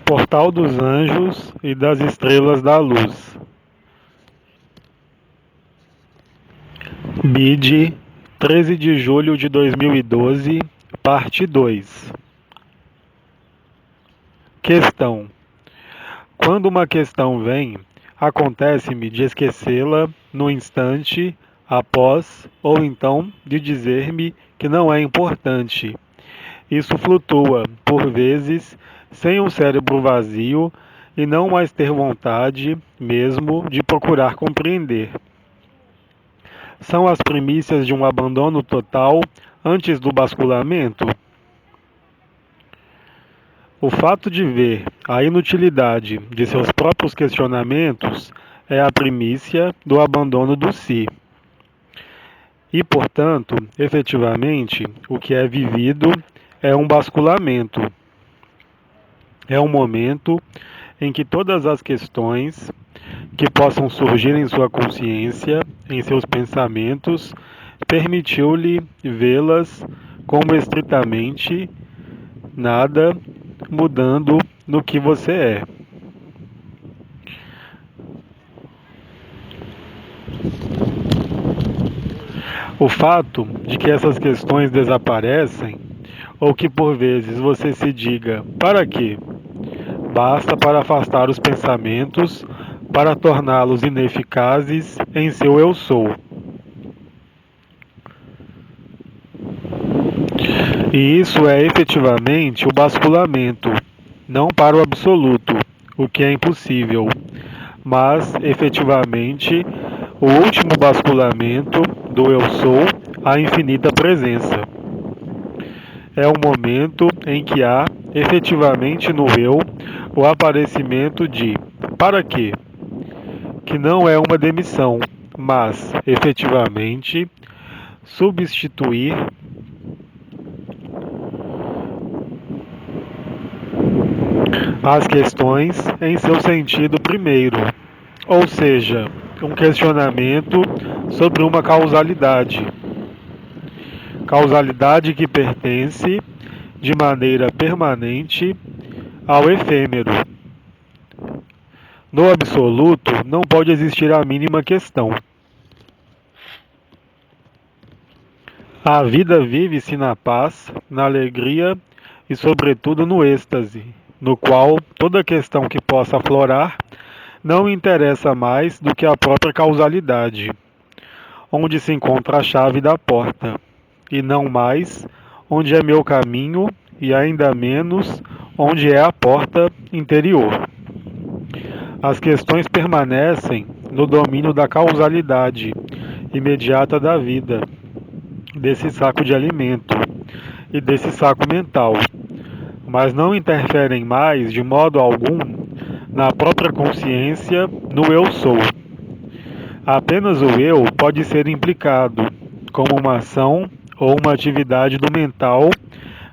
Portal dos Anjos e das Estrelas da Luz. BID, 13 de julho de 2012, parte 2. Questão. Quando uma questão vem, acontece-me de esquecê-la no instante após, ou então de dizer-me que não é importante. Isso flutua, por vezes, sem um cérebro vazio e não mais ter vontade, mesmo, de procurar compreender. São as primícias de um abandono total antes do basculamento? O fato de ver a inutilidade de seus próprios questionamentos é a primícia do abandono do si. E, portanto, efetivamente, o que é vivido é um basculamento. É um momento em que todas as questões que possam surgir em sua consciência, em seus pensamentos, permitiu-lhe vê-las como estritamente nada, mudando no que você é. O fato de que essas questões desaparecem, ou que por vezes você se diga, para quê? Basta para afastar os pensamentos, para torná-los ineficazes em seu eu sou. E isso é efetivamente o basculamento, não para o absoluto, o que é impossível, mas efetivamente o último basculamento do eu sou à infinita presença. É o momento em que há efetivamente no eu o aparecimento de para quê? Que não é uma demissão, mas efetivamente substituir as questões em seu sentido primeiro, ou seja, um questionamento sobre uma causalidade. Causalidade que pertence de maneira permanente ao efêmero. No absoluto, não pode existir a mínima questão. A vida vive-se na paz, na alegria e, sobretudo, no êxtase, no qual toda questão que possa aflorar não interessa mais do que a própria causalidade, onde se encontra a chave da porta, e não mais onde é meu caminho e ainda menos onde é a porta interior. As questões permanecem no domínio da causalidade imediata da vida, desse saco de alimento e desse saco mental, mas não interferem mais de modo algum na própria consciência, no eu sou. Apenas o eu pode ser implicado como uma ação ou uma atividade do mental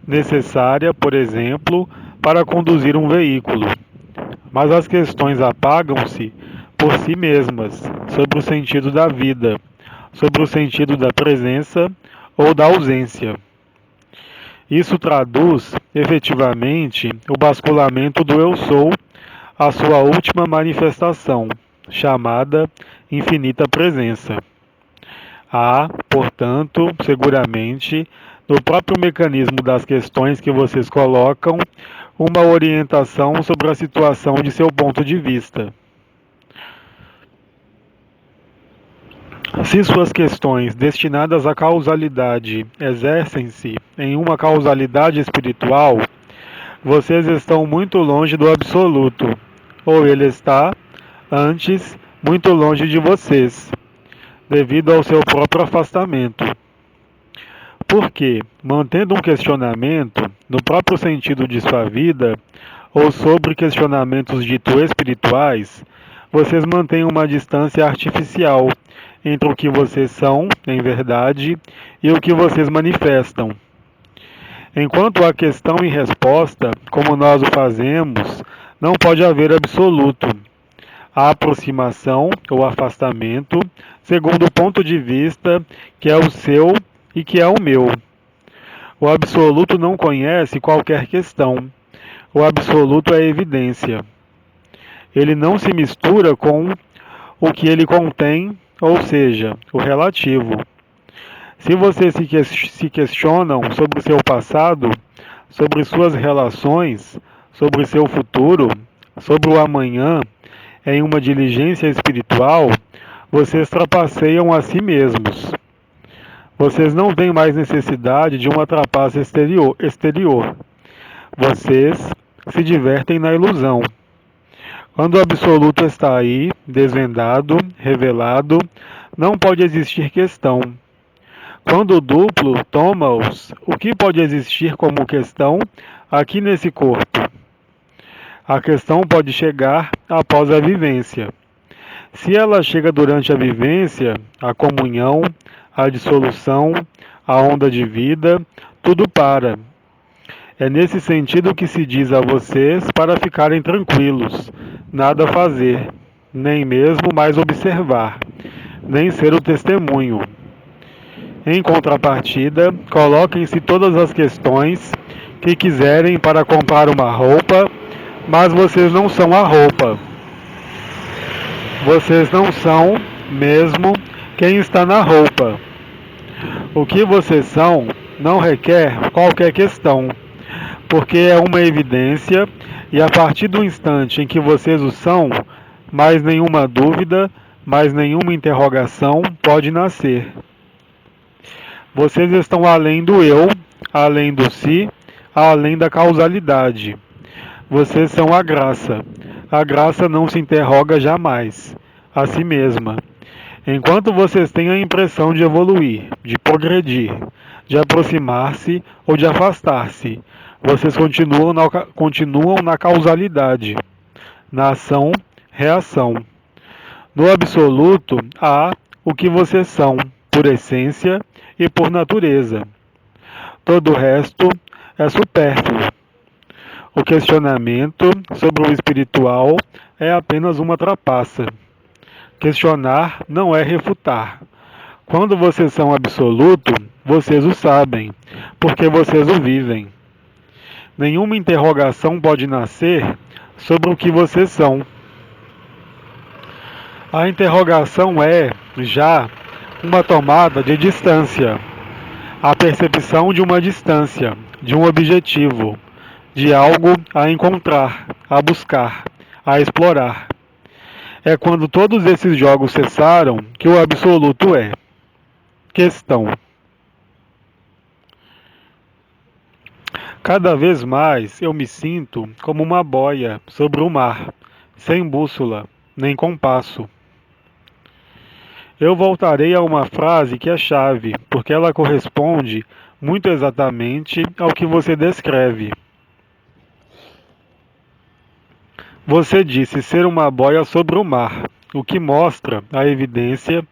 necessária, por exemplo, para conduzir um veículo. Mas as questões apagam-se por si mesmas, sobre o sentido da vida, sobre o sentido da presença ou da ausência. Isso traduz, efetivamente, o basculamento do eu sou, a sua última manifestação, chamada infinita presença. Há, portanto, seguramente, no próprio mecanismo das questões que vocês colocam, uma orientação sobre a situação de seu ponto de vista. Se suas questões destinadas à causalidade exercem-se em uma causalidade espiritual, vocês estão muito longe do absoluto, ou ele está, antes, muito longe de vocês, devido ao seu próprio afastamento. Porque, mantendo um questionamento no próprio sentido de sua vida, ou sobre questionamentos dito espirituais, vocês mantêm uma distância artificial entre o que vocês são, em verdade, e o que vocês manifestam. Enquanto há questão e resposta, como nós o fazemos, não pode haver absoluto. A aproximação ou afastamento, segundo o ponto de vista que é o seu e que é o meu. O absoluto não conhece qualquer questão, O absoluto é evidência. Ele não se mistura com o que ele contém, ou seja, o relativo. Se vocês se questionam sobre seu passado, sobre suas relações, sobre seu futuro, sobre o amanhã, em uma diligência espiritual, vocês trapaceiam a si mesmos. Vocês não têm mais necessidade de uma trapaça exterior. Vocês se divertem na ilusão. Quando o absoluto está aí, desvendado, revelado, não pode existir questão. Quando o duplo toma-os, o que pode existir como questão aqui nesse corpo? A questão pode chegar após a vivência. Se ela chega durante a vivência, a comunhão, a dissolução, a onda de vida, tudo para. É nesse sentido que se diz a vocês para ficarem tranquilos, nada fazer, nem mesmo mais observar, nem ser o testemunho. Em contrapartida, coloquem-se todas as questões que quiserem para comprar uma roupa, mas vocês não são a roupa. Vocês não são mesmo quem está na roupa. O que vocês são não requer qualquer questão, porque é uma evidência e a partir do instante em que vocês o são, mais nenhuma dúvida, mais nenhuma interrogação pode nascer. Vocês estão além do eu, além do si, além da causalidade. Vocês são a graça. A graça não se interroga jamais, a si mesma. Enquanto vocês têm a impressão de evoluir, de progredir, de aproximar-se ou de afastar-se, vocês continuam na causalidade, na ação-reação. No absoluto há o que vocês são, por essência e por natureza. Todo o resto é supérfluo. O questionamento sobre o espiritual é apenas uma trapaça. Questionar não é refutar. Quando vocês são absoluto, vocês o sabem, porque vocês o vivem. Nenhuma interrogação pode nascer sobre o que vocês são. A interrogação é, já, uma tomada de distância, a percepção de uma distância, de um objetivo, de algo a encontrar, a buscar, a explorar. É quando todos esses jogos cessaram que o absoluto é questão. Cada vez mais eu me sinto como uma boia sobre o mar, sem bússola, nem compasso. Eu voltarei a uma frase que é chave, porque ela corresponde muito exatamente ao que você descreve. Você disse ser uma boia sobre o mar, o que mostra a evidência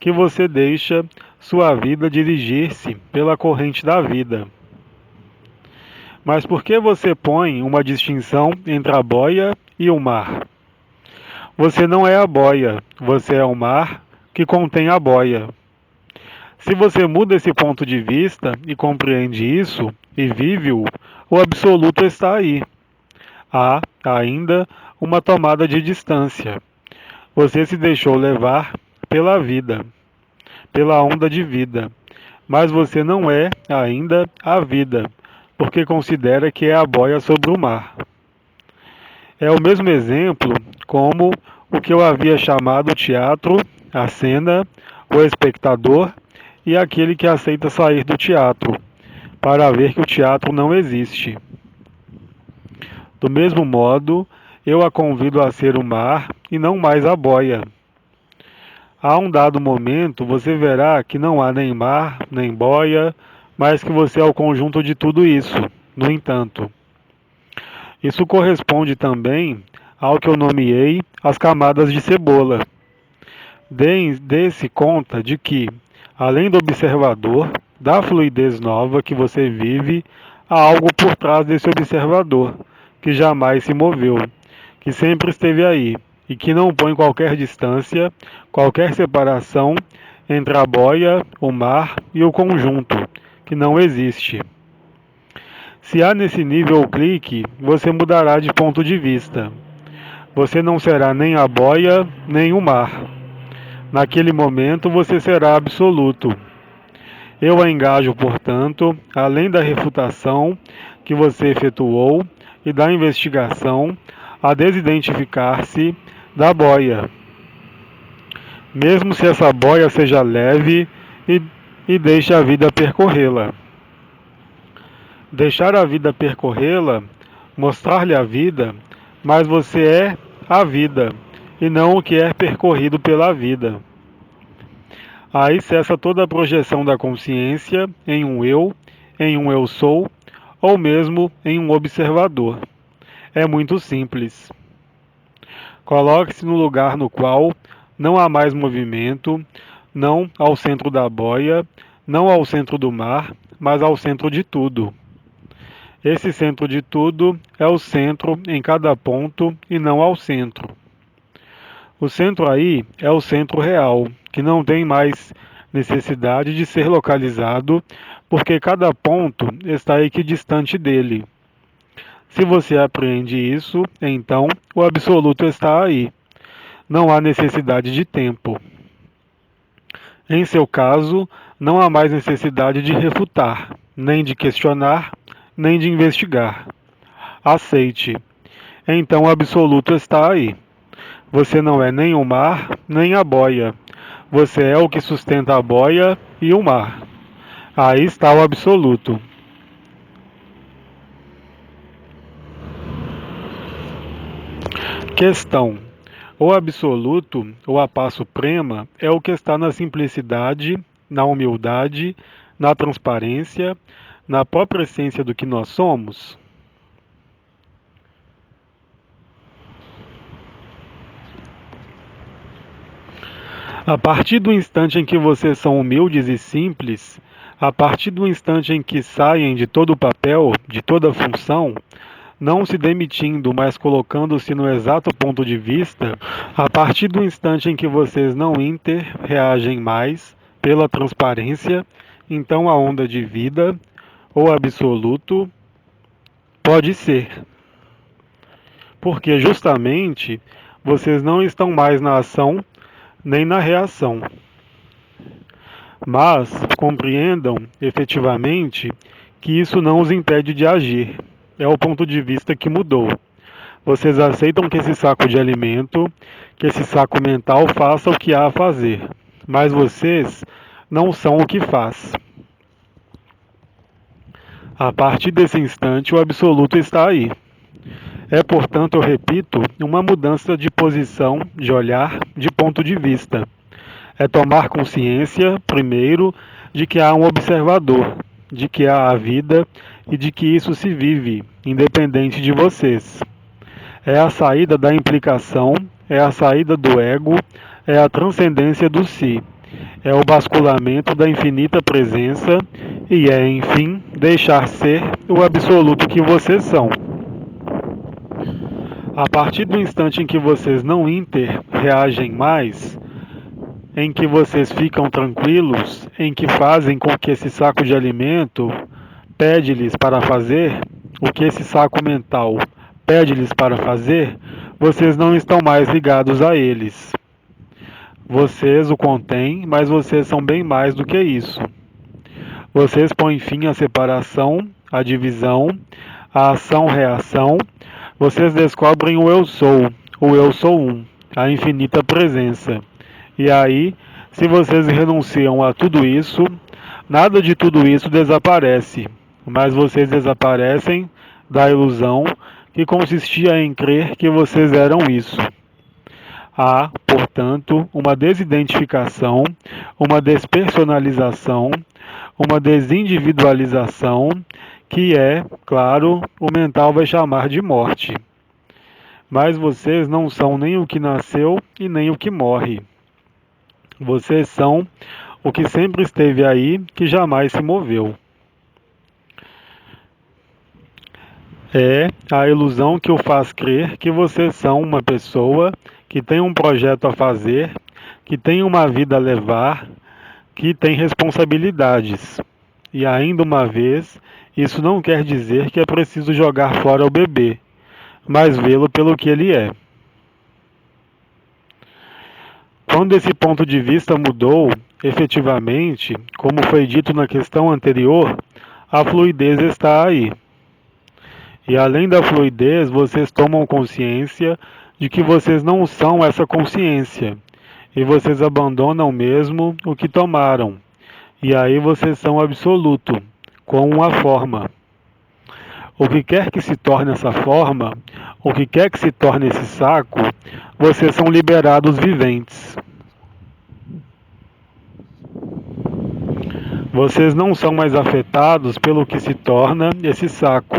que você deixa sua vida dirigir-se pela corrente da vida. Mas por que você põe uma distinção entre a boia e o mar? Você não é a boia, você é o mar que contém a boia. Se você muda esse ponto de vista e compreende isso e vive-o, o absoluto está aí. Há, ainda, uma tomada de distância. Você se deixou levar pela vida, pela onda de vida, mas você não é, ainda, a vida, porque considera que é a boia sobre o mar. É o mesmo exemplo como o que eu havia chamado teatro, a cena, o espectador e aquele que aceita sair do teatro, para ver que o teatro não existe. Do mesmo modo, eu a convido a ser o mar e não mais a boia. A um dado momento, você verá que não há nem mar, nem boia, mas que você é o conjunto de tudo isso, no entanto. Isso corresponde também ao que eu nomeei as camadas de cebola. Dê-se conta de que, além do observador, da fluidez nova que você vive, há algo por trás desse observador, que jamais se moveu, que sempre esteve aí, e que não põe qualquer distância, qualquer separação entre a boia, o mar e o conjunto, que não existe. Se há nesse nível o clique, você mudará de ponto de vista. Você não será nem a boia, nem o mar. Naquele momento você será absoluto. Eu a engajo, portanto, além da refutação que você efetuou e da investigação, a desidentificar-se da boia, mesmo se essa boia seja leve e, e deixe a vida percorrê-la. Deixar a vida percorrê-la, mostrar-lhe a vida, mas você é a vida, e não o que é percorrido pela vida. Aí cessa toda a projeção da consciência em um eu sou, ou mesmo em um observador. É muito simples. Coloque-se no lugar no qual não há mais movimento, não ao centro da boia, não ao centro do mar, mas ao centro de tudo. Esse centro de tudo é o centro em cada ponto e não ao centro. O centro aí é o centro real, que não tem mais necessidade de ser localizado, porque cada ponto está equidistante dele. Se você apreende isso, então o absoluto está aí. Não há necessidade de tempo. Em seu caso, não há mais necessidade de refutar, nem de questionar, nem de investigar. Aceite. Então o absoluto está aí. Você não é nem o mar, nem a boia. Você é o que sustenta a boia e o mar. Aí está o absoluto. Questão: o absoluto, ou a paz suprema, é o que está na simplicidade, na humildade, na transparência, na própria essência do que nós somos? A partir do instante em que vocês são humildes e simples, a partir do instante em que saem de todo o papel, de toda a função, não se demitindo, mas colocando-se no exato ponto de vista, a partir do instante em que vocês não reagem mais pela transparência, então a onda de vida, ou absoluto, pode ser. Porque justamente vocês não estão mais na ação nem na reação. Mas compreendam efetivamente que isso não os impede de agir. É o ponto de vista que mudou. Vocês aceitam que esse saco de alimento, que esse saco mental faça o que há a fazer, mas vocês não são o que faz. A partir desse instante, o absoluto está aí. É, portanto, eu repito, uma mudança de posição, de olhar, de ponto de vista. É tomar consciência, primeiro, de que há um observador, de que há a vida e de que isso se vive, independente de vocês. É a saída da implicação, é a saída do ego, é a transcendência do si, é o basculamento da infinita presença e é, enfim, deixar ser o absoluto que vocês são. A partir do instante em que vocês não reagem mais, em que vocês ficam tranquilos, em que fazem com que esse saco de alimento pede-lhes para fazer o que esse saco mental pede-lhes para fazer, vocês não estão mais ligados a eles. Vocês o contêm, mas vocês são bem mais do que isso. Vocês põem fim à separação, à divisão, à ação-reação. Vocês descobrem o eu sou um, a infinita presença. E aí, se vocês renunciam a tudo isso, nada de tudo isso desaparece, mas vocês desaparecem da ilusão que consistia em crer que vocês eram isso. Há, portanto, uma desidentificação, uma despersonalização, uma desindividualização, que é, claro, o mental vai chamar de morte. Mas vocês não são nem o que nasceu e nem o que morre. Vocês são o que sempre esteve aí, que jamais se moveu. É a ilusão que o faz crer que vocês são uma pessoa que tem um projeto a fazer, que tem uma vida a levar, que tem responsabilidades. E ainda uma vez, Isso não quer dizer que é preciso jogar fora o bebê, mas vê-lo pelo que ele é. Quando esse ponto de vista mudou, efetivamente, como foi dito na questão anterior, a fluidez está aí. E além da fluidez, vocês tomam consciência de que vocês não são essa consciência, e vocês abandonam mesmo o que tomaram. E aí vocês são absoluto, com uma forma. O que quer que se torne essa forma, o que quer que se torne esse saco, vocês são liberados viventes. Vocês não são mais afetados pelo que se torna esse saco.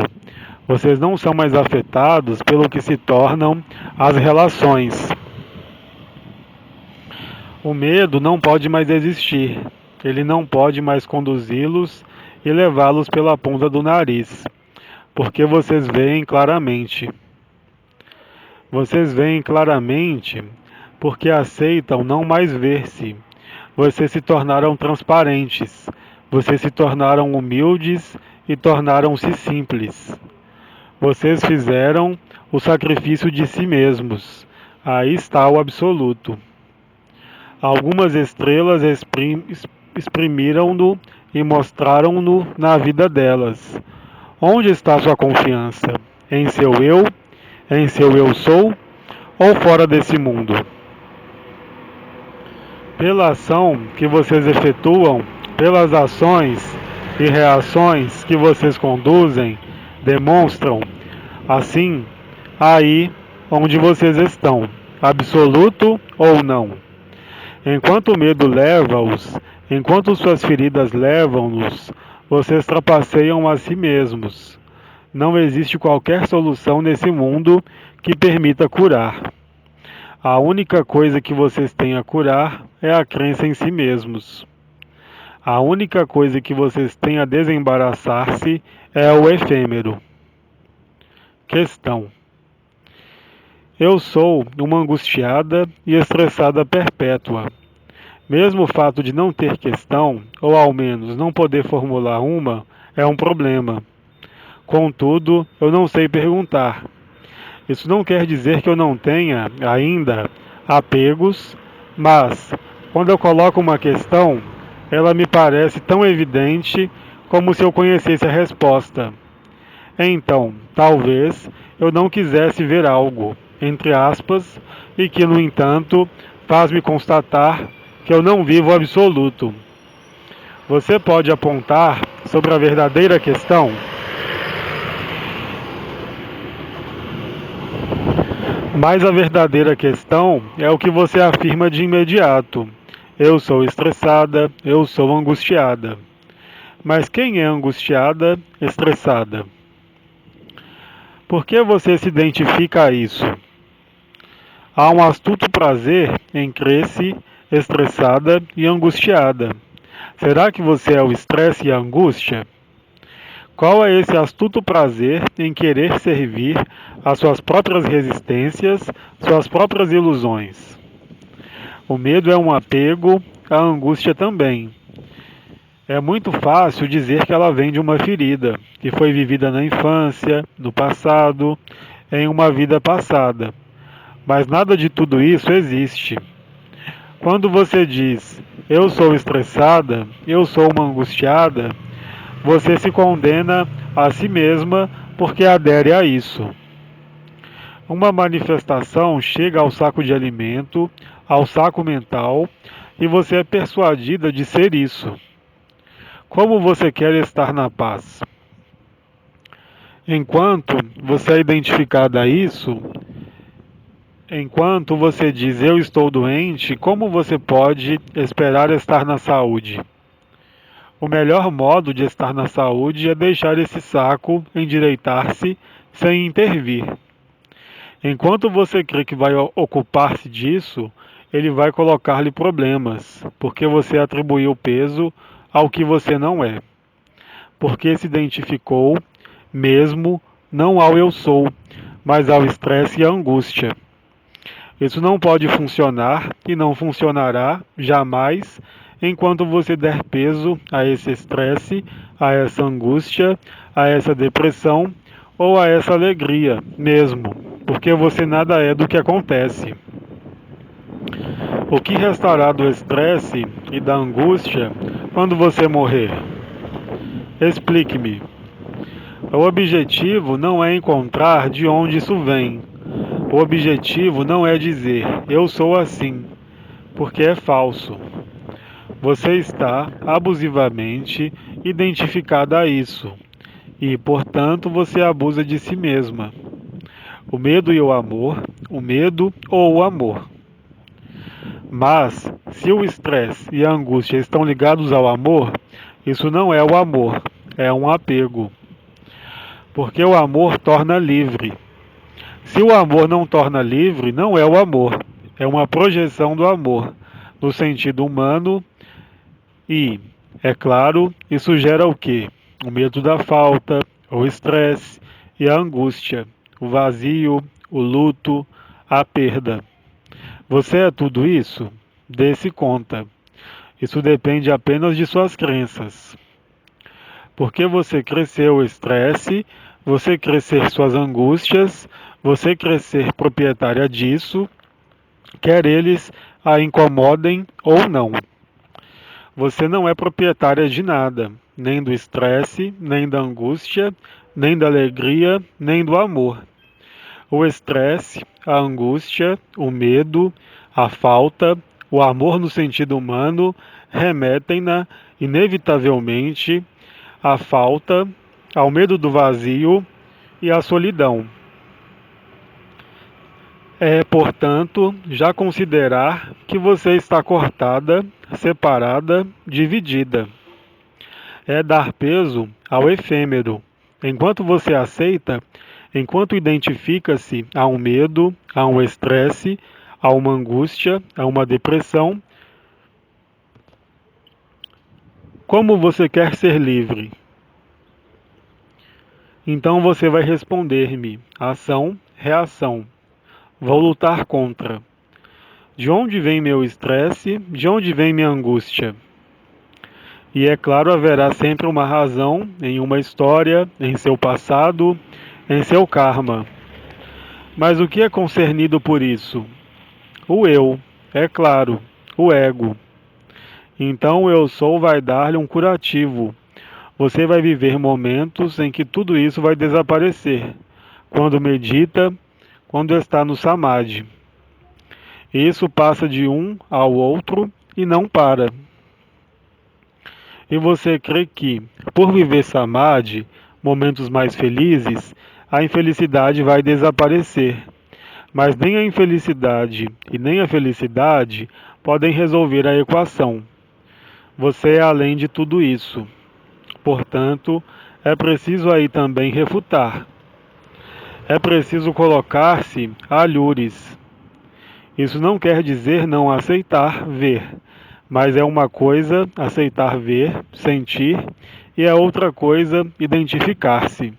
Vocês não são mais afetados pelo que se tornam as relações. O medo não pode mais existir. Ele não pode mais conduzi-los e levá-los pela ponta do nariz, porque vocês veem claramente. Vocês veem claramente porque aceitam não mais ver-se. Vocês se tornaram transparentes. Vocês se tornaram humildes e tornaram-se simples. Vocês fizeram o sacrifício de si mesmos. Aí está o absoluto. Algumas estrelas exprimiram-no e mostraram-no na vida delas. Onde está sua confiança? Em seu eu? Em seu eu sou? Ou fora desse mundo? Pela ação que vocês efetuam, pelas ações e reações que vocês conduzem, demonstram, assim, aí onde vocês estão, absoluto ou não. Enquanto o medo leva-os, enquanto suas feridas levam-nos, vocês trapaceiam a si mesmos. Não existe qualquer solução nesse mundo que permita curar. A única coisa que vocês têm a curar é a crença em si mesmos. A única coisa que vocês têm a desembaraçar-se é o efêmero. Questão: eu sou uma angustiada e estressada perpétua. Mesmo o fato de não ter questão, ou ao menos não poder formular uma, é um problema. Contudo, eu não sei perguntar. Isso não quer dizer que eu não tenha, ainda, apegos, mas, quando eu coloco uma questão, ela me parece tão evidente como se eu conhecesse a resposta. Então, talvez, eu não quisesse ver algo, entre aspas, e que, no entanto, faz-me constatar que eu não vivo o absoluto. Você pode apontar sobre a verdadeira questão? Mas a verdadeira questão é o que você afirma de imediato. Eu sou estressada, eu sou angustiada. Mas quem é angustiada, estressada? Por que você se identifica a isso? Há um astuto prazer em crer-se estressada e angustiada. Será que você é o estresse e a angústia? Qual é esse astuto prazer em querer servir às suas próprias resistências, suas próprias ilusões? O medo é um apego, a angústia também. É muito fácil dizer que ela vem de uma ferida, que foi vivida na infância, no passado, em uma vida passada. Mas nada de tudo isso existe. Quando você diz, eu sou estressada, eu sou uma angustiada, você se condena a si mesma porque adere a isso. Uma manifestação chega ao saco de alimento, ao saco mental, e você é persuadida de ser isso. Como você quer estar na paz? Enquanto você é identificada a isso, enquanto você diz eu estou doente, como você pode esperar estar na saúde? O melhor modo de estar na saúde é deixar esse saco endireitar-se sem intervir. Enquanto você crê que vai ocupar-se disso, ele vai colocar-lhe problemas, porque você atribuiu peso ao que você não é. Porque se identificou, mesmo, não ao eu sou, mas ao estresse e à angústia. Isso não pode funcionar e não funcionará jamais enquanto você der peso a esse estresse, a essa angústia, a essa depressão ou a essa alegria mesmo, porque você nada é do que acontece. O que restará do estresse e da angústia quando você morrer? Explique-me. O objetivo não é encontrar de onde isso vem. O objetivo não é dizer eu sou assim, porque é falso. Você está abusivamente identificada a isso e, portanto, você abusa de si mesma. O medo e o amor, o medo ou o amor. Mas, se o estresse e a angústia estão ligados ao amor, isso não é o amor, é um apego. Porque o amor torna livre. Se o amor não torna livre, não é o amor, é uma projeção do amor, no sentido humano e, é claro, isso gera o quê? O medo da falta, o estresse e a angústia, o vazio, o luto, a perda. Você é tudo isso? Dê-se conta. Isso depende apenas de suas crenças. Porque você cresceu o estresse, você crescer suas angústias, você crescer proprietária disso, quer eles a incomodem ou não. Você não é proprietária de nada, nem do estresse, nem da angústia, nem da alegria, nem do amor. O estresse, a angústia, o medo, a falta, o amor no sentido humano remetem-na inevitavelmente à falta, ao medo do vazio e à solidão. É, portanto, já considerar que você está cortada, separada, dividida. É dar peso ao efêmero. Enquanto você aceita, enquanto identifica-se a um medo, a um estresse, a uma angústia, a uma depressão, como você quer ser livre? Então você vai responder-me: ação, reação. Vou lutar contra. De onde vem meu estresse? De onde vem minha angústia? E é claro, haverá sempre uma razão em uma história, em seu passado, em seu karma. Mas o que é concernido por isso? O eu, é claro, o ego. Então o eu sou vai dar-lhe um curativo. Você vai viver momentos em que tudo isso vai desaparecer. Quando medita, quando está no samadhi. Isso passa de um ao outro e não para. E você crê que, por viver samadhi, momentos mais felizes, a infelicidade vai desaparecer. Mas nem a infelicidade e nem a felicidade podem resolver a equação. Você é além de tudo isso. Portanto, é preciso aí também refutar. É preciso colocar-se a alhures. Isso não quer dizer não aceitar ver, mas é uma coisa aceitar ver, sentir, e é outra coisa identificar-se.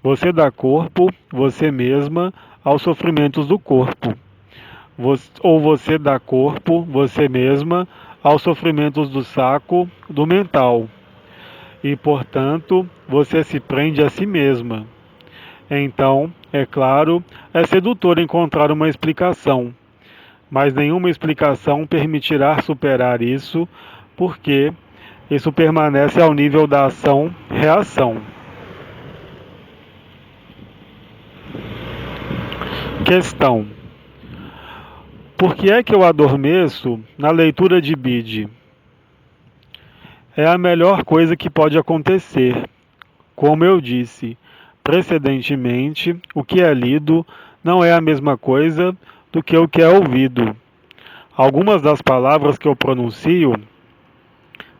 Você dá corpo, você mesma, aos sofrimentos do corpo. Ou você dá corpo, você mesma, aos sofrimentos do saco, do mental. E, portanto, você se prende a si mesma. Então, é claro, é sedutor encontrar uma explicação, mas nenhuma explicação permitirá superar isso, porque isso permanece ao nível da ação-reação. Questão: por que é que eu adormeço na leitura de Bide? É a melhor coisa que pode acontecer. Como eu disse precedentemente, o que é lido não é a mesma coisa do que o que é ouvido. Algumas das palavras que eu pronuncio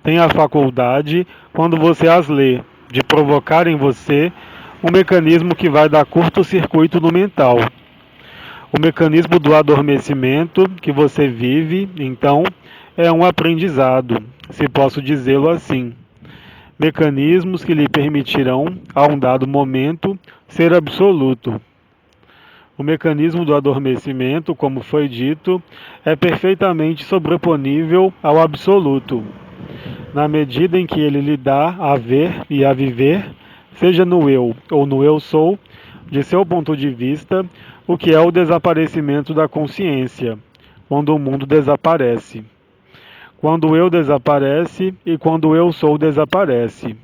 têm a faculdade, quando você as lê, de provocar em você um mecanismo que vai dar curto-circuito no mental. O mecanismo do adormecimento que você vive, então, é um aprendizado, se posso dizê-lo assim. Mecanismos que lhe permitirão, a um dado momento, ser absoluto. O mecanismo do adormecimento, como foi dito, é perfeitamente sobreponível ao absoluto, na medida em que ele lhe dá a ver e a viver, seja no eu ou no eu sou, de seu ponto de vista, o que é o desaparecimento da consciência, quando o mundo desaparece. Quando o eu desaparece e quando o eu sou desaparece.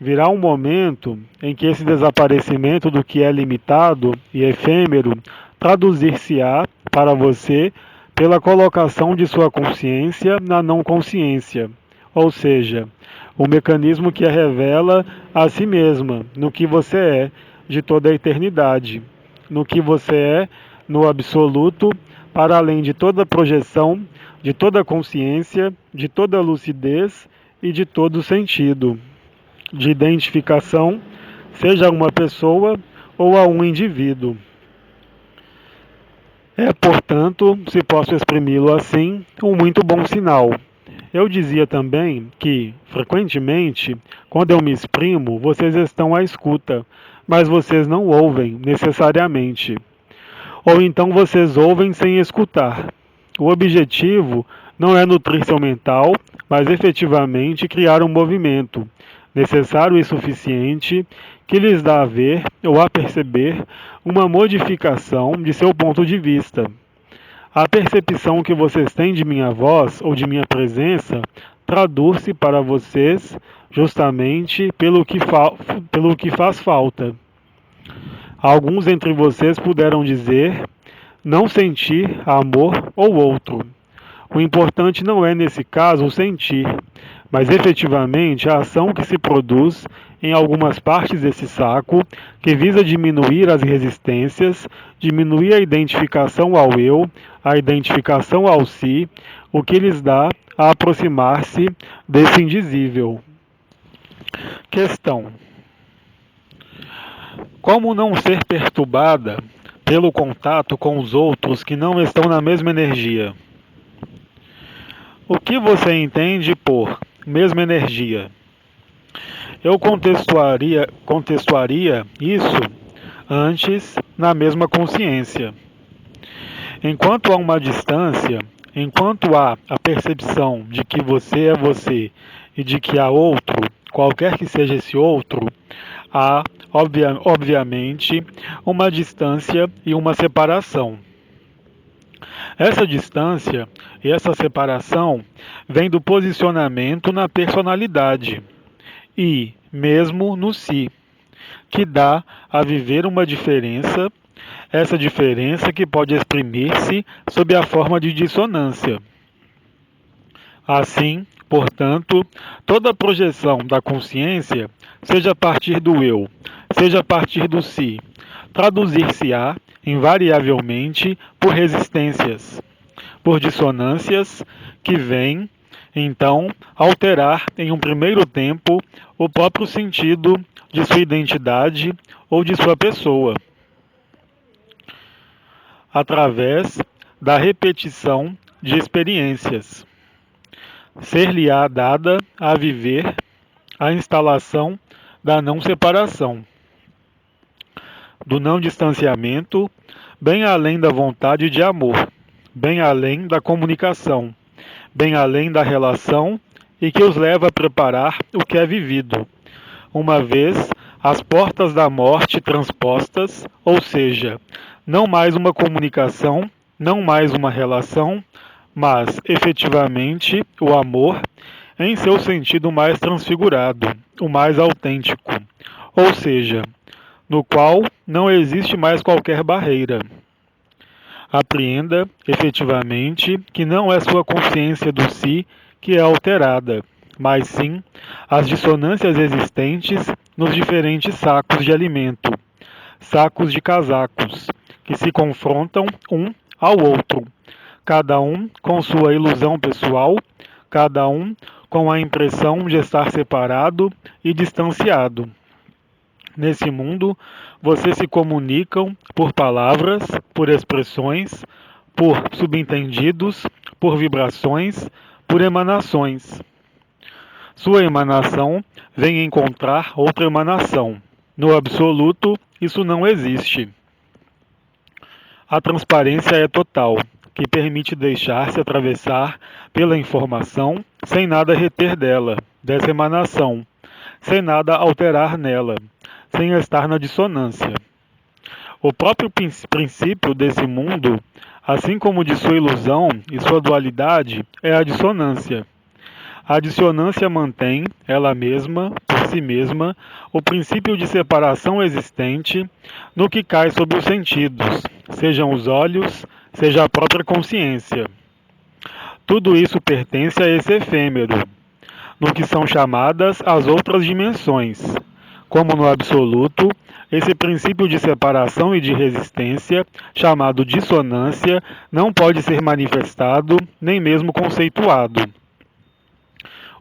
Virá um momento em que esse desaparecimento do que é limitado e efêmero traduzir-se-á para você pela colocação de sua consciência na não consciência, ou seja, o mecanismo que a revela a si mesma, no que você é de toda a eternidade, no que você é no absoluto, para além de toda projeção, de toda consciência, de toda lucidez e de todo sentido de identificação, seja a uma pessoa ou a um indivíduo. É, portanto, se posso exprimi-lo assim, um muito bom sinal. Eu dizia também que, frequentemente, quando eu me exprimo, vocês estão à escuta, mas vocês não ouvem necessariamente. Ou então vocês ouvem sem escutar. O objetivo não é nutrir seu mental, mas efetivamente criar um movimento, necessário e suficiente, que lhes dá a ver ou a perceber uma modificação de seu ponto de vista. A percepção que vocês têm de minha voz ou de minha presença traduz-se para vocês justamente pelo que faz falta. Alguns entre vocês puderam dizer não sentir amor ou outro. O importante não é, nesse caso, o sentir, mas efetivamente a ação que se produz em algumas partes desse saco, que visa diminuir as resistências, diminuir a identificação ao eu, a identificação ao si, o que lhes dá a aproximar-se desse indizível. Questão: como não ser perturbada pelo contato com os outros que não estão na mesma energia? O que você entende por mesma energia? Eu contextuaria isso antes na mesma consciência. Enquanto há uma distância, enquanto há a percepção de que você é você e de que há outro, qualquer que seja esse outro, há, obviamente, uma distância e uma separação. Essa distância e essa separação vem do posicionamento na personalidade e mesmo no si, que dá a viver uma diferença, essa diferença que pode exprimir-se sob a forma de dissonância. Assim, portanto, toda projeção da consciência, seja a partir do eu, seja a partir do si, traduzir-se-á invariavelmente por resistências, por dissonâncias que vêm, então, alterar em um primeiro tempo o próprio sentido de sua identidade ou de sua pessoa, através da repetição de experiências. Ser-lhe-á dada a viver a instalação da não separação, do não distanciamento, bem além da vontade de amor, bem além da comunicação, bem além da relação e que os leva a preparar o que é vivido, uma vez as portas da morte transpostas, ou seja, não mais uma comunicação, não mais uma relação, mas efetivamente o amor em seu sentido mais transfigurado, o mais autêntico, ou seja, no qual não existe mais qualquer barreira. Apreenda, efetivamente, que não é sua consciência do si que é alterada, mas sim as dissonâncias existentes nos diferentes sacos de alimento, sacos de casacos, que se confrontam um ao outro, cada um com sua ilusão pessoal, cada um com a impressão de estar separado e distanciado. Nesse mundo, vocês se comunicam por palavras, por expressões, por subentendidos, por vibrações, por emanações. Sua emanação vem encontrar outra emanação. No absoluto, isso não existe. A transparência é total, que permite deixar-se atravessar pela informação sem nada reter dela, dessa emanação, sem nada alterar nela, sem estar na dissonância. O próprio princípio desse mundo, assim como de sua ilusão e sua dualidade, é a dissonância. A dissonância mantém, ela mesma, por si mesma, o princípio de separação existente no que cai sobre os sentidos, sejam os olhos, seja a própria consciência. Tudo isso pertence a esse efêmero, no que são chamadas as outras dimensões. Como no absoluto, esse princípio de separação e de resistência, chamado dissonância, não pode ser manifestado, nem mesmo conceituado.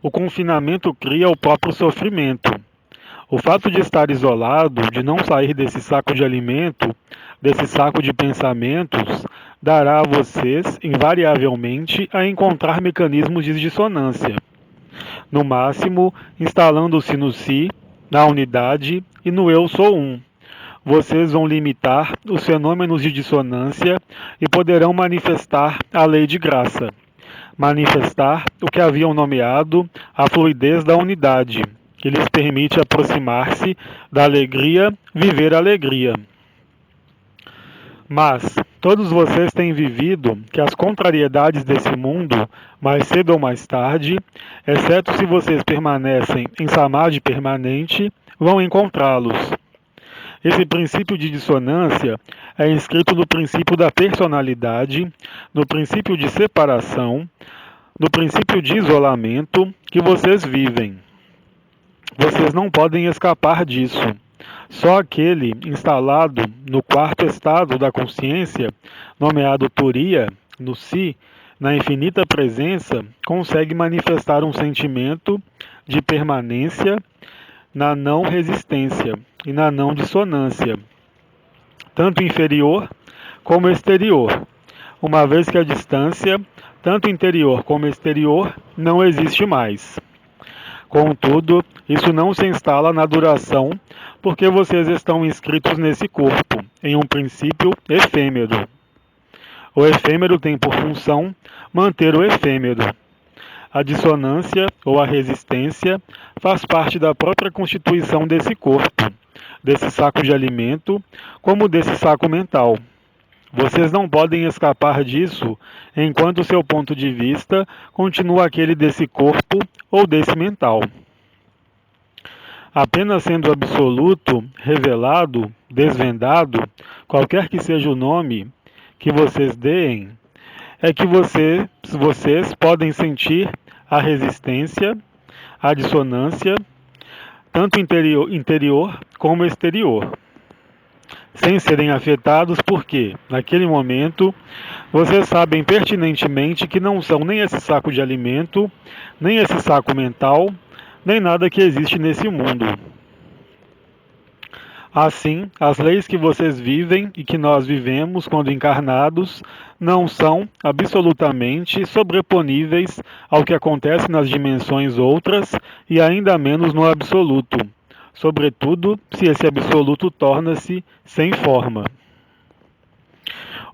O confinamento cria o próprio sofrimento. O fato de estar isolado, de não sair desse saco de alimento, desse saco de pensamentos, dará a vocês, invariavelmente, a encontrar mecanismos de dissonância. No máximo, instalando-se no si, na unidade e no eu sou um. Vocês vão limitar os fenômenos de dissonância e poderão manifestar a lei de graça. Manifestar o que haviam nomeado a fluidez da unidade, que lhes permite aproximar-se da alegria, viver a alegria. Mas todos vocês têm vivido que as contrariedades desse mundo, mais cedo ou mais tarde, exceto se vocês permanecem em samadhi permanente, vão encontrá-los. Esse princípio de dissonância é inscrito no princípio da personalidade, no princípio de separação, no princípio de isolamento que vocês vivem. Vocês não podem escapar disso. Só aquele instalado no quarto estado da consciência, nomeado Turiya, no Si, na infinita presença, consegue manifestar um sentimento de permanência na não resistência e na não dissonância, tanto inferior como exterior, uma vez que a distância, tanto interior como exterior, não existe mais. Contudo, isso não se instala na duração, porque vocês estão inscritos nesse corpo, em um princípio efêmero. O efêmero tem por função manter o efêmero. A dissonância ou a resistência faz parte da própria constituição desse corpo, desse saco de alimento, como desse saco mental. Vocês não podem escapar disso enquanto seu ponto de vista continua aquele desse corpo ou desse mental. Apenas sendo absoluto, revelado, desvendado, qualquer que seja o nome que vocês deem, é que vocês podem sentir a resistência, a dissonância, tanto interior como exterior, sem serem afetados, porque, naquele momento, vocês sabem pertinentemente que não são nem esse saco de alimento, nem esse saco mental, nem nada que existe nesse mundo. Assim, as leis que vocês vivem e que nós vivemos quando encarnados não são absolutamente sobreponíveis ao que acontece nas dimensões outras e ainda menos no absoluto, sobretudo se esse absoluto torna-se sem forma.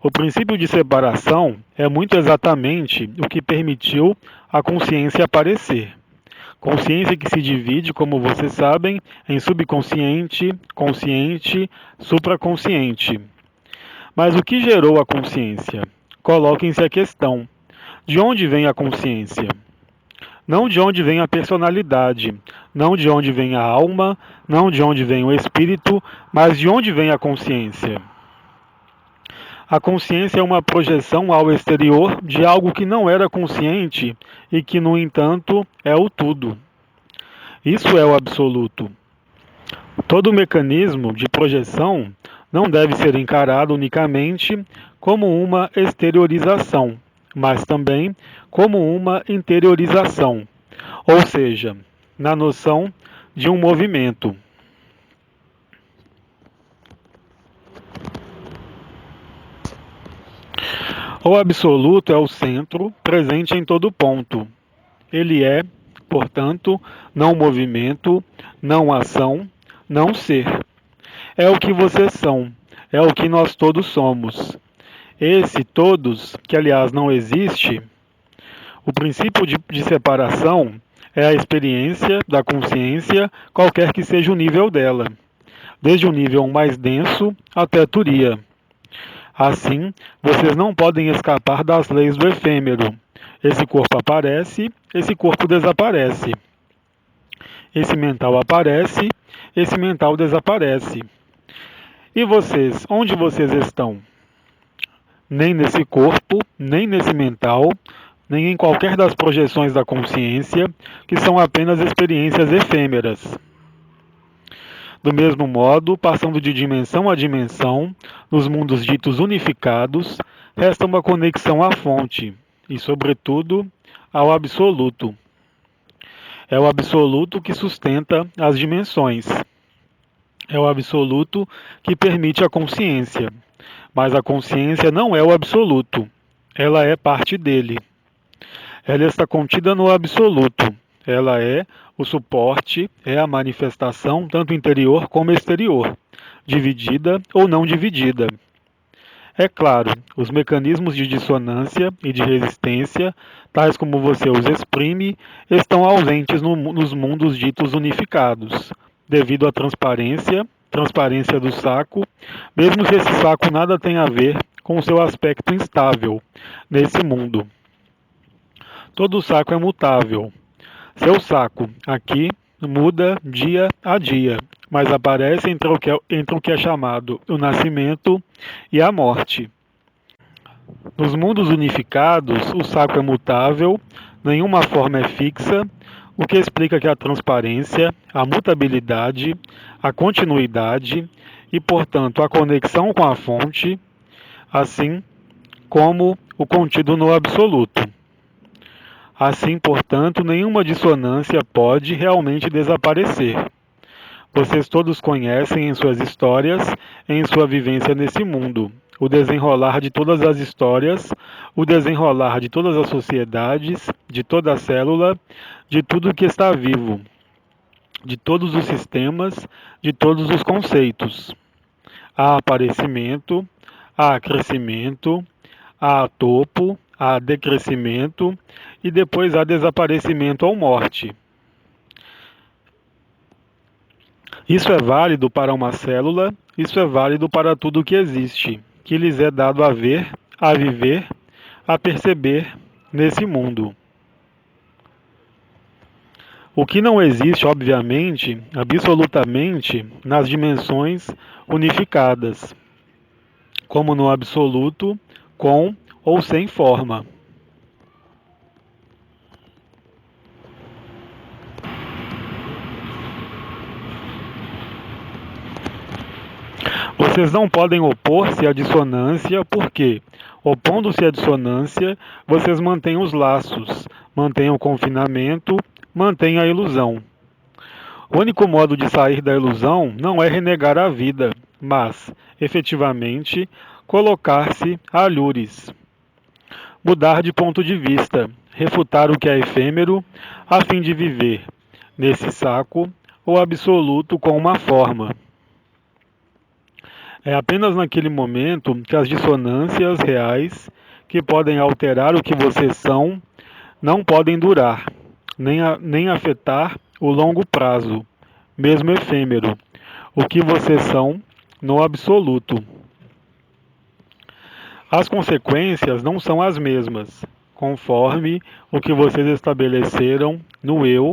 O princípio de separação é muito exatamente o que permitiu a consciência aparecer. Consciência que se divide, como vocês sabem, em subconsciente, consciente, supraconsciente. Mas o que gerou a consciência? Coloquem-se a questão: de onde vem a consciência? Não de onde vem a personalidade, não de onde vem a alma, não de onde vem o espírito, mas de onde vem a consciência. A consciência é uma projeção ao exterior de algo que não era consciente e que, no entanto, é o tudo. Isso é o absoluto. Todo mecanismo de projeção não deve ser encarado unicamente como uma exteriorização, mas também como uma interiorização, ou seja, na noção de um movimento. O absoluto é o centro, presente em todo ponto. Ele é, portanto, não movimento, não ação, não ser. É o que vocês são, é o que nós todos somos. Esse todos, que aliás não existe, o princípio de separação é a experiência da consciência, qualquer que seja o nível dela, desde o nível mais denso até a Turiya. Assim, vocês não podem escapar das leis do efêmero. Esse corpo aparece, esse corpo desaparece. Esse mental aparece, esse mental desaparece. E vocês, onde vocês estão? Nem nesse corpo, nem nesse mental, nem em qualquer das projeções da consciência, que são apenas experiências efêmeras. Do mesmo modo, passando de dimensão a dimensão, nos mundos ditos unificados, resta uma conexão à fonte e, sobretudo, ao absoluto. É o absoluto que sustenta as dimensões. É o absoluto que permite a consciência. Mas a consciência não é o absoluto. Ela é parte dele. Ela está contida no absoluto. Ela é o suporte, é a manifestação, tanto interior como exterior, dividida ou não dividida. É claro, os mecanismos de dissonância e de resistência, tais como você os exprime, estão ausentes nos mundos ditos unificados, devido à transparência do saco, mesmo se esse saco nada tem a ver com o seu aspecto instável nesse mundo. Todo saco é mutável. Seu saco, aqui, muda dia a dia, mas aparece entre o que é chamado o nascimento e a morte. Nos mundos unificados, o saco é mutável, nenhuma forma é fixa, o que explica que a transparência, a mutabilidade, a continuidade e, portanto, a conexão com a fonte, assim como o contido no absoluto. Assim, portanto, nenhuma dissonância pode realmente desaparecer. Vocês todos conhecem em suas histórias, em sua vivência nesse mundo, o desenrolar de todas as histórias, o desenrolar de todas as sociedades, de toda a célula, de tudo que está vivo, de todos os sistemas, de todos os conceitos. Há aparecimento, há crescimento, há topo, há decrescimento e depois há desaparecimento ou morte. Isso é válido para uma célula, isso é válido para tudo que existe, que lhes é dado a ver, a viver, a perceber nesse mundo. O que não existe, obviamente, absolutamente, nas dimensões unificadas, como no absoluto, com ou sem forma. Vocês não podem opor-se à dissonância, porque, opondo-se à dissonância, vocês mantêm os laços, mantêm o confinamento, mantêm a ilusão. O único modo de sair da ilusão não é renegar a vida, mas, efetivamente, colocar-se a alhures. Mudar de ponto de vista, refutar o que é efêmero, a fim de viver, nesse saco, o absoluto com uma forma. É apenas naquele momento que as dissonâncias reais, que podem alterar o que vocês são, não podem durar, nem afetar o longo prazo, mesmo efêmero, o que vocês são no absoluto. As consequências não são as mesmas, conforme o que vocês estabeleceram no eu,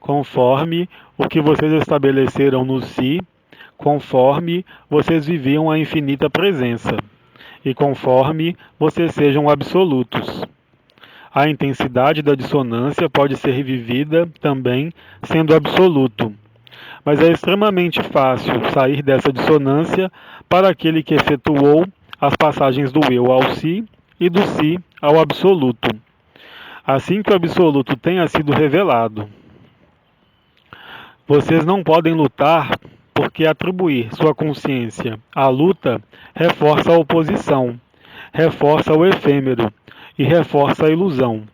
conforme o que vocês estabeleceram no si, conforme vocês viviam a infinita presença, e conforme vocês sejam absolutos. A intensidade da dissonância pode ser vivida também sendo absoluto, mas é extremamente fácil sair dessa dissonância para aquele que efetuou as passagens do eu ao si e do si ao absoluto, assim que o absoluto tenha sido revelado. Vocês não podem lutar porque atribuir sua consciência à luta reforça a oposição, reforça o efêmero e reforça a ilusão.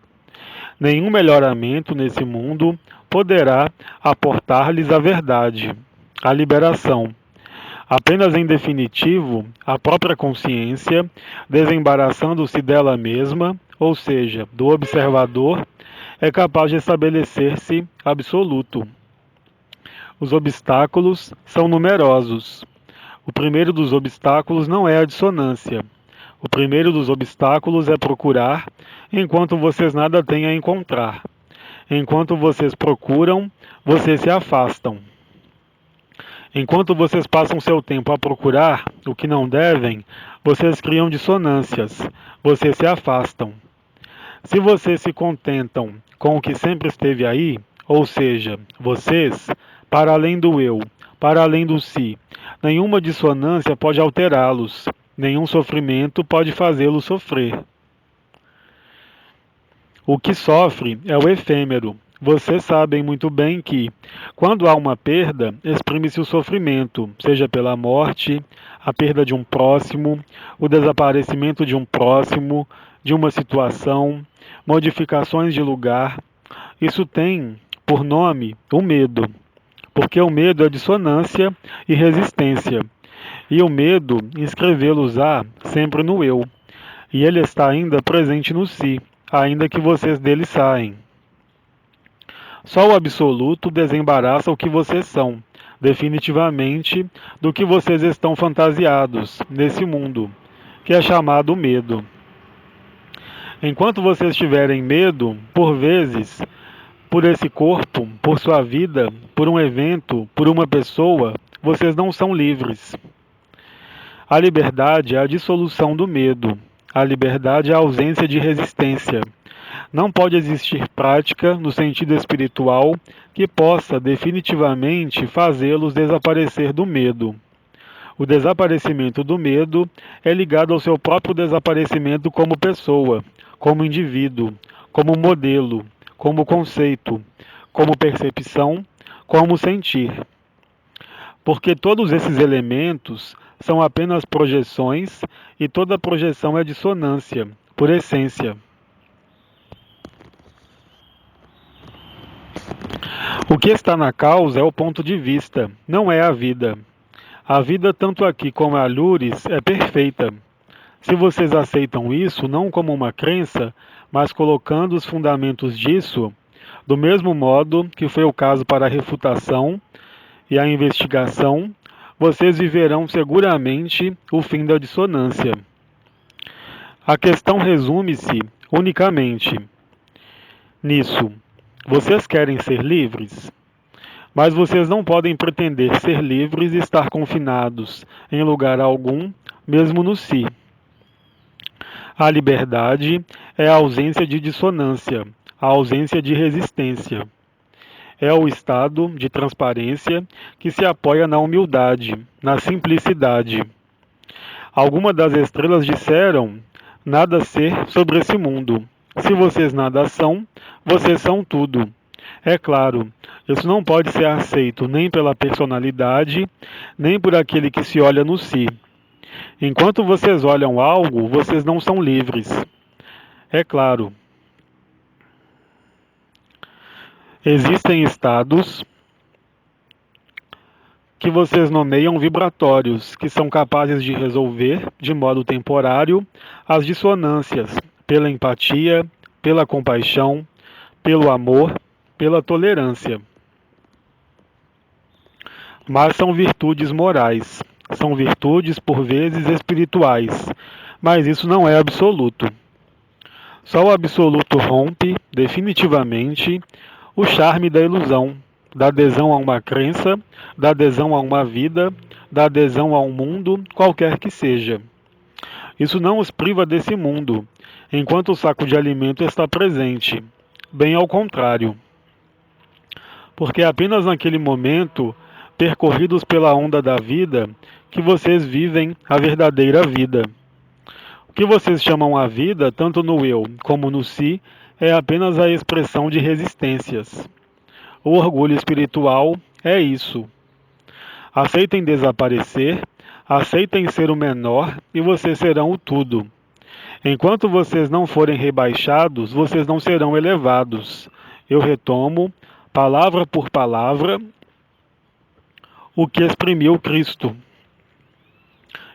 Nenhum melhoramento nesse mundo poderá aportar-lhes a verdade, a liberação. Apenas em definitivo, a própria consciência, desembaraçando-se dela mesma, ou seja, do observador, é capaz de estabelecer-se absoluto. Os obstáculos são numerosos. O primeiro dos obstáculos não é a dissonância. O primeiro dos obstáculos é procurar, enquanto vocês nada têm a encontrar. Enquanto vocês procuram, vocês se afastam. Enquanto vocês passam seu tempo a procurar o que não devem, vocês criam dissonâncias, vocês se afastam. Se vocês se contentam com o que sempre esteve aí, ou seja, vocês, para além do eu, para além do si, nenhuma dissonância pode alterá-los, nenhum sofrimento pode fazê-los sofrer. O que sofre é o efêmero. Vocês sabem muito bem que, quando há uma perda, exprime-se o sofrimento, seja pela morte, a perda de um próximo, o desaparecimento de um próximo, de uma situação, modificações de lugar. Isso tem por nome o medo, porque o medo é dissonância e resistência, e o medo inscrevê-los-á sempre no eu, e ele está ainda presente no si, ainda que vocês dele saem. Só o absoluto desembaraça o que vocês são, definitivamente, do que vocês estão fantasiados nesse mundo, que é chamado medo. Enquanto vocês tiverem medo, por vezes, por esse corpo, por sua vida, por um evento, por uma pessoa, vocês não são livres. A liberdade é a dissolução do medo. A liberdade é a ausência de resistência. Não pode existir prática, no sentido espiritual, que possa definitivamente fazê-los desaparecer do medo. O desaparecimento do medo é ligado ao seu próprio desaparecimento como pessoa, como indivíduo, como modelo, como conceito, como percepção, como sentir. Porque todos esses elementos são apenas projeções e toda projeção é dissonância, por essência. O que está na causa é o ponto de vista, não é a vida. A vida, tanto aqui como a Lourdes, é perfeita. Se vocês aceitam isso não como uma crença, mas colocando os fundamentos disso, do mesmo modo que foi o caso para a refutação e a investigação, vocês viverão seguramente o fim da dissonância. A questão resume-se unicamente nisso. Vocês querem ser livres? Mas vocês não podem pretender ser livres e estar confinados em lugar algum, mesmo no si. A liberdade é a ausência de dissonância, a ausência de resistência. É o estado de transparência que se apoia na humildade, na simplicidade. Algumas das estrelas disseram nada ser sobre esse mundo. Se vocês nada são, vocês são tudo. É claro, isso não pode ser aceito nem pela personalidade, nem por aquele que se olha no si. Enquanto vocês olham algo, vocês não são livres. É claro. Existem estados que vocês nomeiam vibratórios, que são capazes de resolver, de modo temporário, as dissonâncias, pela empatia, pela compaixão, pelo amor, pela tolerância. Mas são virtudes morais, são virtudes por vezes espirituais, mas isso não é absoluto. Só o absoluto rompe, definitivamente, o charme da ilusão, da adesão a uma crença, da adesão a uma vida, da adesão a um mundo, qualquer que seja. Isso não os priva desse mundo, enquanto o saco de alimento está presente. Bem ao contrário. Porque é apenas naquele momento, percorridos pela onda da vida, que vocês vivem a verdadeira vida. O que vocês chamam a vida, tanto no eu como no si, é apenas a expressão de resistências. O orgulho espiritual é isso. Aceitem desaparecer, aceitem ser o menor e vocês serão o tudo. Enquanto vocês não forem rebaixados, vocês não serão elevados. Eu retomo, palavra por palavra, o que exprimiu Cristo.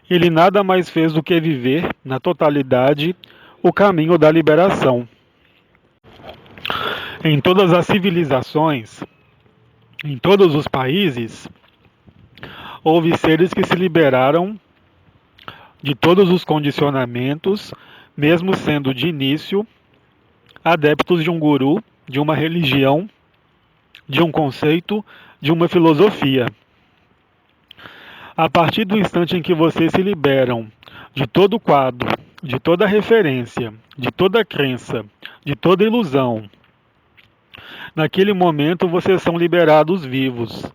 Ele nada mais fez do que viver, na totalidade, o caminho da liberação. Em todas as civilizações, em todos os países, houve seres que se liberaram de todos os condicionamentos, mesmo sendo de início adeptos de um guru, de uma religião, de um conceito, de uma filosofia. A partir do instante em que vocês se liberam de todo quadro, de toda referência, de toda crença, de toda ilusão, naquele momento vocês são liberados vivos.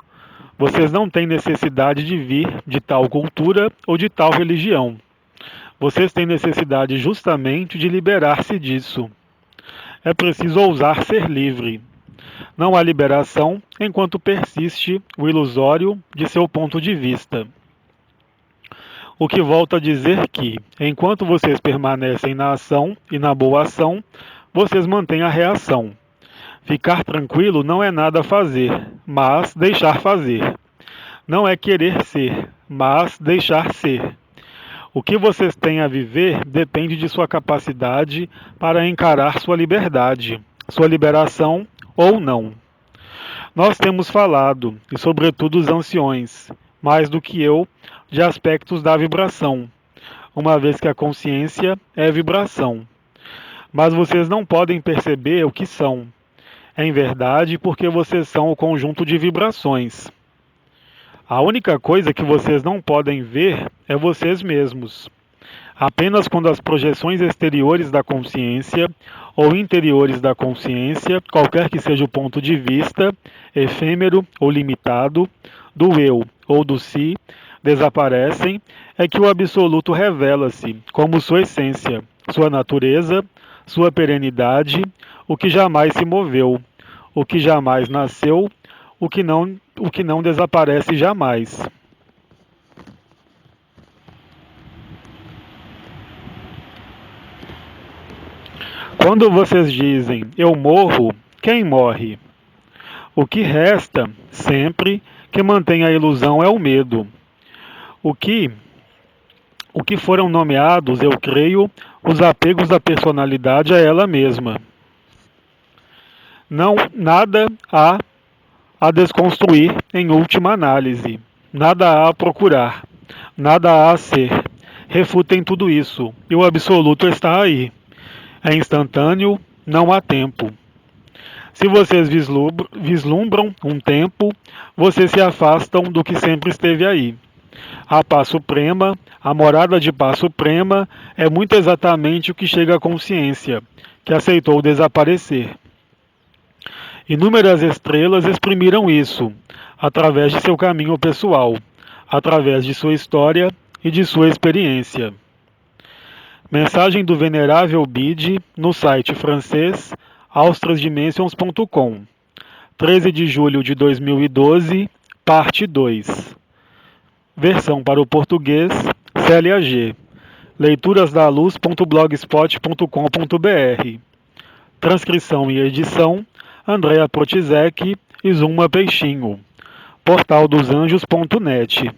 Vocês não têm necessidade de vir de tal cultura ou de tal religião. Vocês têm necessidade justamente de liberar-se disso. É preciso ousar ser livre. Não há liberação enquanto persiste o ilusório de seu ponto de vista. O que volta a dizer que, enquanto vocês permanecem na ação e na boa ação, vocês mantêm a reação. Ficar tranquilo não é nada fazer, mas deixar fazer. Não é querer ser, mas deixar ser. O que vocês têm a viver depende de sua capacidade para encarar sua liberdade, sua liberação ou não. Nós temos falado, e sobretudo os anciões, mais do que eu, de aspectos da vibração, uma vez que a consciência é vibração. Mas vocês não podem perceber o que são. Em verdade, porque vocês são o conjunto de vibrações. A única coisa que vocês não podem ver é vocês mesmos. Apenas quando as projeções exteriores da consciência ou interiores da consciência, qualquer que seja o ponto de vista, efêmero ou limitado, do eu ou do si, desaparecem, é que o absoluto revela-se como sua essência, sua natureza, sua perenidade, o que jamais se moveu, o que jamais nasceu, o que não desaparece jamais. Quando vocês dizem eu morro, quem morre? O que resta, sempre, que mantém a ilusão é o medo. O que foram nomeados, eu creio, os apegos da personalidade a ela mesma. Não, nada há a desconstruir em última análise. Nada há a procurar. Nada há a ser. Refutem tudo isso, e o absoluto está aí. É instantâneo, não há tempo. Se vocês vislumbram um tempo, vocês se afastam do que sempre esteve aí. A paz suprema, a morada de paz suprema, é muito exatamente o que chega à consciência, que aceitou desaparecer. Inúmeras estrelas exprimiram isso, através de seu caminho pessoal, através de sua história e de sua experiência. Mensagem do Venerável Bide no site francês austrasdimensions.com, 13 de julho de 2012, parte 2. Versão para o português, Célia G. leiturasdaluz.blogspot.com.br. Transcrição e edição, Andréa Protizek e Zuma Peixinho. portaldosanjos.net